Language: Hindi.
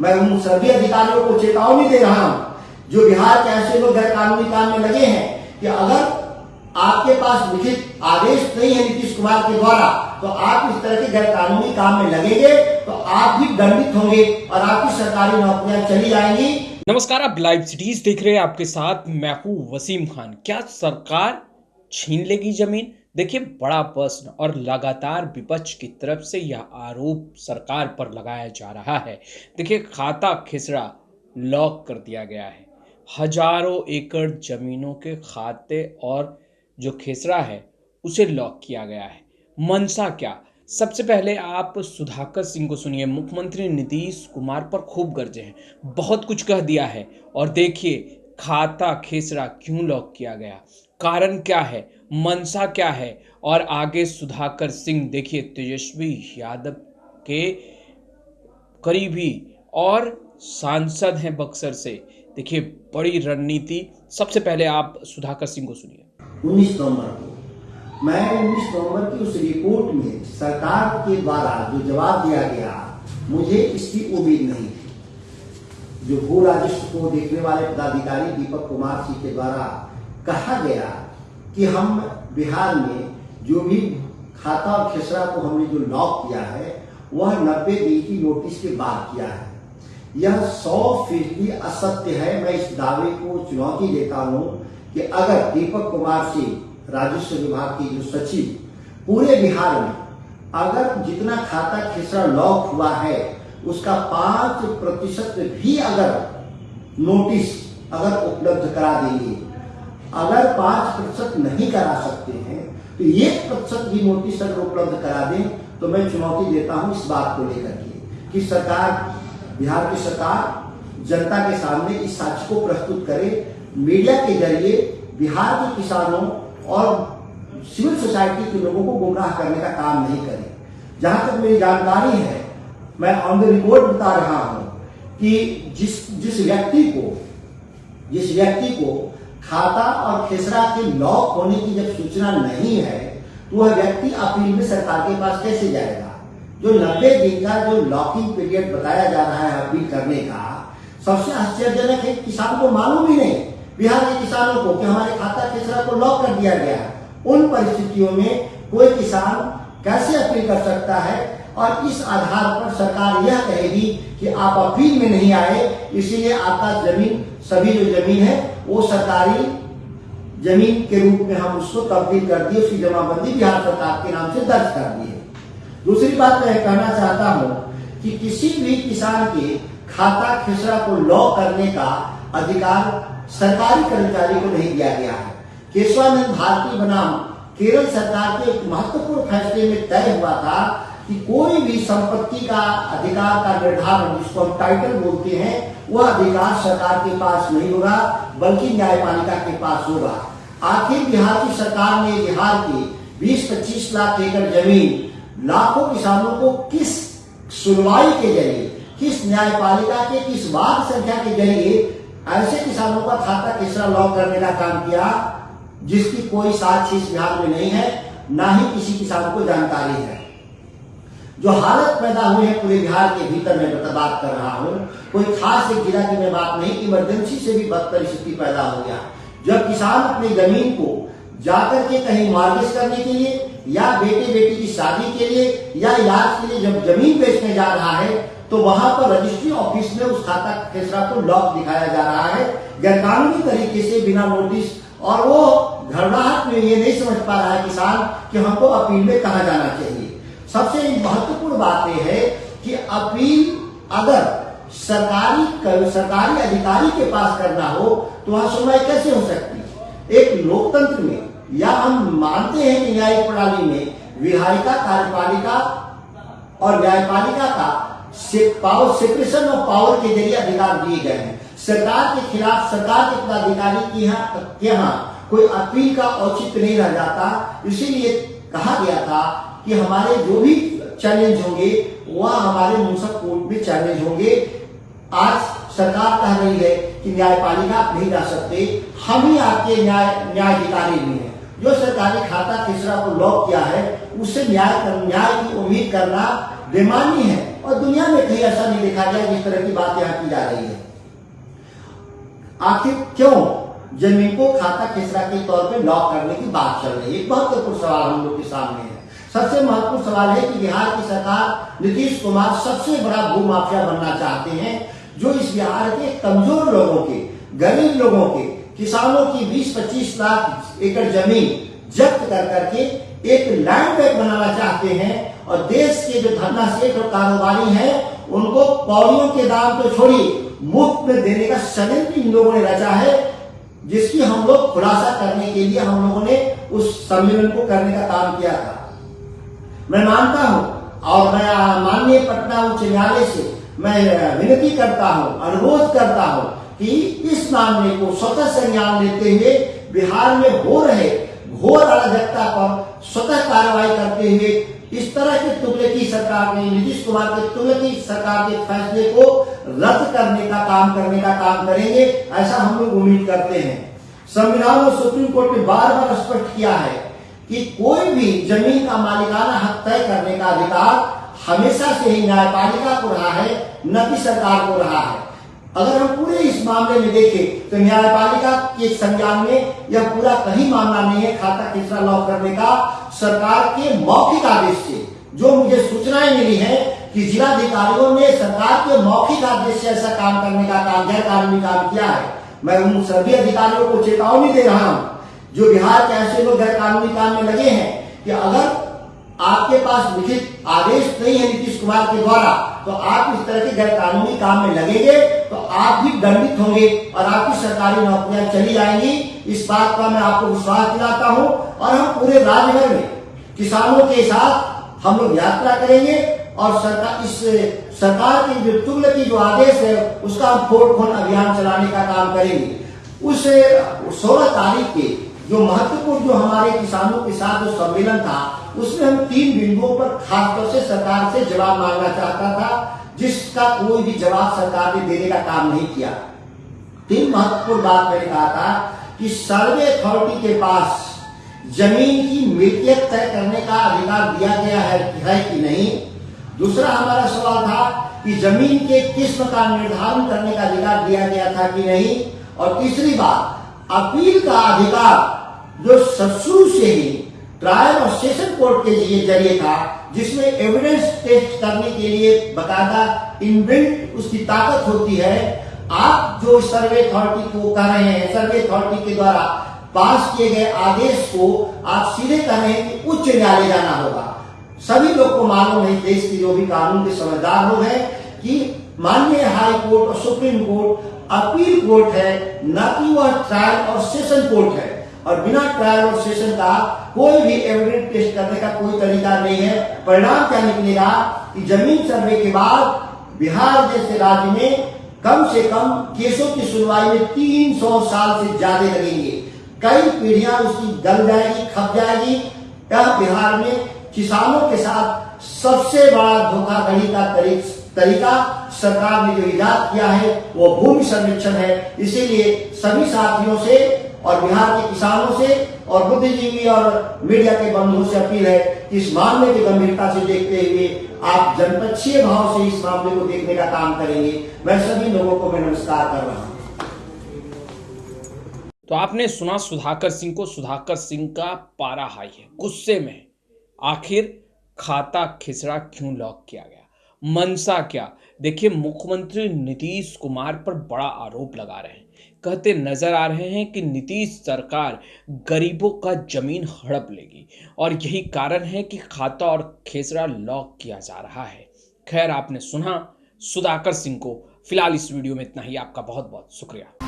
मैं उन सभी अधिकारियों को चेतावनी दे रहा हूं जो बिहार के ऐसे लोग गैर कानूनी काम में लगे हैं कि अगर आपके पास लिखित आदेश नहीं है नीतीश कुमार के द्वारा तो आप इस तरह के गैर कानूनी काम में लगेंगे तो आप भी दंडित होंगे और आपकी सरकारी नौकरियां चली जाएंगी। नमस्कार, आप लाइव सिटीज देख रहे हैं। आपके साथ मैं हूं वसीम खान। क्या सरकार छीन लेगी जमीन? देखिए, बड़ा प्रश्न और लगातार विपक्ष की तरफ से यह आरोप सरकार पर लगाया जा रहा है। देखिए, खाता खिसरा लॉक कर दिया गया है। हजारों एकड़ जमीनों के खाते और जो खिसरा है उसे लॉक किया गया है। मंशा क्या? सबसे पहले आप सुधाकर सिंह को सुनिए। मुख्यमंत्री नीतीश कुमार पर खूब गरजे हैं, बहुत कुछ कह दिया है। और देखिए, खाता खिसरा क्यों लॉक किया गया, कारण क्या है, मंशा क्या है। और आगे सुधाकर सिंह, देखिए, तेजस्वी यादव के करीबी और सांसद हैं बक्सर से। देखिए, बड़ी रणनीति। सबसे पहले आप सुधाकर सिंह को सुनिए। 19 नवंबर को मैं 19 नवंबर की उस रिपोर्ट में सरकार के द्वारा जो जवाब दिया गया मुझे इसकी उम्मीद नहीं थी। जो भू राजस्व को देखने वाले पदाधिकारी दीपक कुमार सिंह के द्वारा कहा गया कि हम बिहार में जो भी खाता और खिसरा को हमने जो लॉक किया है वह 90 दिन की नोटिस के बाद किया है। यह 100% असत्य है। मैं इस दावे को चुनौती देता हूं कि अगर दीपक कुमार सिंह राजस्व विभाग के जो सचिव पूरे बिहार में अगर जितना खाता खिसरा लॉक हुआ है उसका 5% भी अगर नोटिस अगर उपलब्ध करा देंगे, अगर 5% नहीं करा सकते हैं तो 1% भी नोटिस अगर उपलब्ध करा दें तो मैं चुनौती देता हूं इस बात को लेकर के कि सरकार, बिहार की सरकार जनता के सामने इस साक्ष्य को प्रस्तुत करे, मीडिया के जरिए बिहार के किसानों और सिविल सोसाइटी के लोगों को गुमराह करने का काम नहीं करे। जहां तक मेरी जानकारी है, मैं ऑन द रिकॉर्ड बता रहा हूं कि जिस व्यक्ति को खाता और खिसरा के लॉक होने की जब सूचना नहीं है तो वह व्यक्ति अपील में सरकार के पास कैसे जाएगा। जो 90 दिन का जो लॉकिंग पीरियड बताया जा रहा है अपील करने का, सबसे आश्चर्यजनक है किसान को मालूम ही नहीं, बिहार के किसानों को, कि हमारे खाता खिसरा को लॉक कर दिया गया है। उन परिस्थितियों में कोई किसान कैसे अपील कर सकता है और इस आधार पर सरकार यह कहेगी कि आप अपील में नहीं आए इसीलिए आपका जमीन, सभी जो जमीन है वो सरकारी जमीन के रूप में हम उसको तब्दील कर दिए, उसकी जमाबंदी बिहार सरकार के नाम से दर्ज कर दी है। दूसरी बात मैं कहना चाहता हूं कि किसी भी किसान के खाता खिसरा को लॉक करने का अधिकार सरकारी कर्मचारी को नहीं दिया गया है। केशवानंद भारती बनाम केरल सरकार के एक महत्वपूर्ण फैसले में तय हुआ था कि कोई भी संपत्ति का अधिकार का निर्धारण, जिसको हम टाइटल बोलते हैं, वह अधिकार सरकार के पास नहीं होगा बल्कि न्यायपालिका के पास होगा। आखिर बिहार की सरकार ने बिहार के 20-25 लाख एकड़ जमीन लाखों किसानों को किस सुनवाई के जरिए, किस न्यायपालिका के किस वाद संख्या के जरिए ऐसे किसानों का खाता खिसरा लॉक करने का काम किया जिसकी कोई साक्ष्य इस बिहार में नहीं है, ना ही किसी किसान को जानकारी है। जो हालत पैदा हुई है पूरे बिहार के भीतर, मैं बात कर रहा हूं, कोई खास एक जिला की मैं बात नहीं, इमरजेंसी से भी बदतर स्थिति पैदा हो गया। जब किसान अपनी जमीन को जाकर के कहीं मॉर्गेज करने के लिए या बेटे बेटी की शादी के लिए या इलाज के लिए जब जमीन बेचने जा रहा है तो वहां पर रजिस्ट्री ऑफिस में उस खाता खिसरा को लॉक दिखाया जा रहा है गैरकानूनी तरीके से, बिना नोटिस। और वो घबराहट में ये नहीं समझ पा रहा है किसान कि हमको अपील में कहा जाना चाहिए। सबसे महत्वपूर्ण बात यह है कि अपील अगर सरकारी अधिकारी के पास करना हो तो वहां सुनवाई कैसे हो सकती है। एक लोकतंत्र में, या हम मानते हैं कि न्यायिक प्रणाली में विधायिका, कार्यपालिका और न्यायपालिका का सेपरेशन ऑफ पावर के जरिए अधिकार दिए गए हैं। सरकार के खिलाफ सरकार के पदाधिकारी के यहाँ कोई अपील का औचित्य नहीं रह जाता। इसीलिए कहा गया था कि हमारे जो भी चैलेंज होंगे वह हमारे मुंसफ कोर्ट में चैलेंज होंगे। आज सरकार कह रही है कि न्यायपालिका आप नहीं जा सकते, हम ही आपके न्यायाधिकारी भी हैं। जो सरकारी खाता खिसरा को लॉक किया है उससे न्याय की उम्मीद करना बेमानी है। और दुनिया में कहीं ऐसा नहीं देखा गया जिस तरह की बात यहाँ की जा रही है। आखिर क्यों जमीन को खाता खेसरा के तौर पे लॉक करने की बात चल रही है? एक महत्वपूर्ण सवाल हम लोग के सामने है। सबसे महत्वपूर्ण सवाल है कि बिहार की सरकार नीतीश कुमार सबसे बड़ा भूमाफिया बनना चाहते हैं, जो इस बिहार के कमजोर लोगों के, गरीब लोगों के, किसानों की 20-25 लाख एकड़ जमीन जब्त कर करके एक लैंड बैंक बनाना चाहते हैं और देश के जो धन्ना सेठ और कारोबारी हैं उनको पौड़ियों के दाम तो छोड़िए मुफ्त में देने का षड्यंत्र इन लोगों ने रचा है, जिसकी हम लोग खुलासा करने के लिए हम लोगों ने उस सम्मेलन को करने का काम किया था। मैं मानता हूं और मैं माननीय पटना उच्च न्यायालय से मैं विनती करता हूं, अनुरोध करता हूं कि इस मामले को स्वतः संज्ञान लेते हुए बिहार में हो रहे घोर अराजकता पर स्वतः कार्रवाई करते हुए इस तरह के तुगलकी सरकार ने, नीतीश कुमार के तुगलकी सरकार के फैसले को रद्द करने का काम करेंगे, ऐसा हम लोग उम्मीद करते हैं। संविधान और सुप्रीम कोर्ट ने बार बार स्पष्ट किया है कि कोई भी जमीन का मालिकाना हक तय करने का अधिकार हमेशा से ही न्यायपालिका को रहा है, न कि सरकार को रहा है। अगर हम पूरे इस मामले में देखें तो न्यायपालिका के संज्ञान में यह पूरा कहीं मामला नहीं है खाता खेसरा लॉक करने का। सरकार के मौखिक आदेश से जो मुझे सूचनाएं मिली है कि जिलाधिकारियों ने सरकार के मौखिक आदेश से ऐसा काम करने का काम, गैर कानूनी काम किया है। मैं उन सभी अधिकारियों को चेतावनी दे रहा हूं जो बिहार के ऐसे लोग गैर कानूनी काम में लगे हैं कि अगर आपके पास लिखित आदेश नहीं है नीतीश कुमार के द्वारा तो आप इस तरह के गैर कानूनी काम में लगेंगे तो आप भी दंडित होंगे और आपकी सरकारी नौकरियां चली जाएंगी। इस बात का मैं आपको विश्वास दिलाता हूं और हम पूरे राज्य भर में किसानों के साथ हम लोग यात्रा करेंगे और सरकार की जो तुगलकी जो आदेश है उसका हम फोड़ खोल अभियान चलाने का काम करेंगे। उस 16 तारीख के जो महत्वपूर्ण जो हमारे किसानों के साथ जो सम्मेलन था उसमें हम 3 बिंदुओं पर खासतौर से सरकार से जवाब मांगना चाहता था, जिसका कोई भी जवाब सरकार ने देने का काम नहीं किया। 3 महत्वपूर्ण बात मैंने कहा था कि सर्वे अथॉरिटी के पास जमीन की मिल्कियत तय करने का अधिकार दिया गया है कि नहीं। दूसरा हमारा सवाल था कि जमीन के किस्म का निर्धारण करने का अधिकार दिया गया था कि नहीं। और तीसरी बात, अपील का अधिकार जो शुरू से ही ट्रायल और सेशन कोर्ट के जरिए था, जिसमें एविडेंस टेस्ट करने के लिए बकायदा इनबिल्ट उसकी ताकत होती है। आप जो सर्वे अथॉरिटी को कर रहे हैं, सर्वे अथॉरिटी के द्वारा पास किए गए आदेश को आप सीधे कर रहे हैं कि उच्च न्यायालय जाना होगा। सभी लोग को मालूम है, देश के जो भी कानून के समझदार लोग हैं, कि माननीय हाई कोर्ट और सुप्रीम कोर्ट अपील कोर्ट है, न कि वह ट्रायल और सेशन कोर्ट है। और बिना ट्रायल और सेशन का कोई भी एविडेंस टेस्ट करने का कोई तरीका नहीं है। परिणाम क्या निकलेगा कि जमीन सर्वे के बाद बिहार जैसे राज्य में कम से कम केसों की सुनवाई में 300 साल से ज्यादा लगेंगे। कई पीढ़ियां उसकी गल जाएगी, खप जाएगी। यह बिहार में किसानों के साथ सबसे बड़ा धोखाधड़ी का तरीका सरकार ने जो इजाद किया है वो भूमि सर्वेक्षण है। इसीलिए सभी साथियों से और बिहार के किसानों से और बुद्धिजीवी और मीडिया के बंधुओं से अपील है कि इस मामले की गंभीरता से देखते हुए आप जनपक्षीय भाव से इस मामले को देखने का काम करेंगे। मैं सभी लोगों को मैं नमस्कार कर रहा हूं। तो आपने सुना सुधाकर सिंह को। सुधाकर सिंह का पारा हाई है, गुस्से में। आखिर खाता खेसरा क्यों लॉक किया गया, मंशा क्या? देखिए, मुख्यमंत्री नीतीश कुमार पर बड़ा आरोप लगा रहे हैं। कहते नजर आ रहे हैं कि नीतीश सरकार गरीबों का जमीन हड़प लेगी और यही कारण है कि खाता और खेसरा लॉक किया जा रहा है। खैर, आपने सुना सुधाकर सिंह को। फिलहाल इस वीडियो में इतना ही। आपका बहुत बहुत शुक्रिया।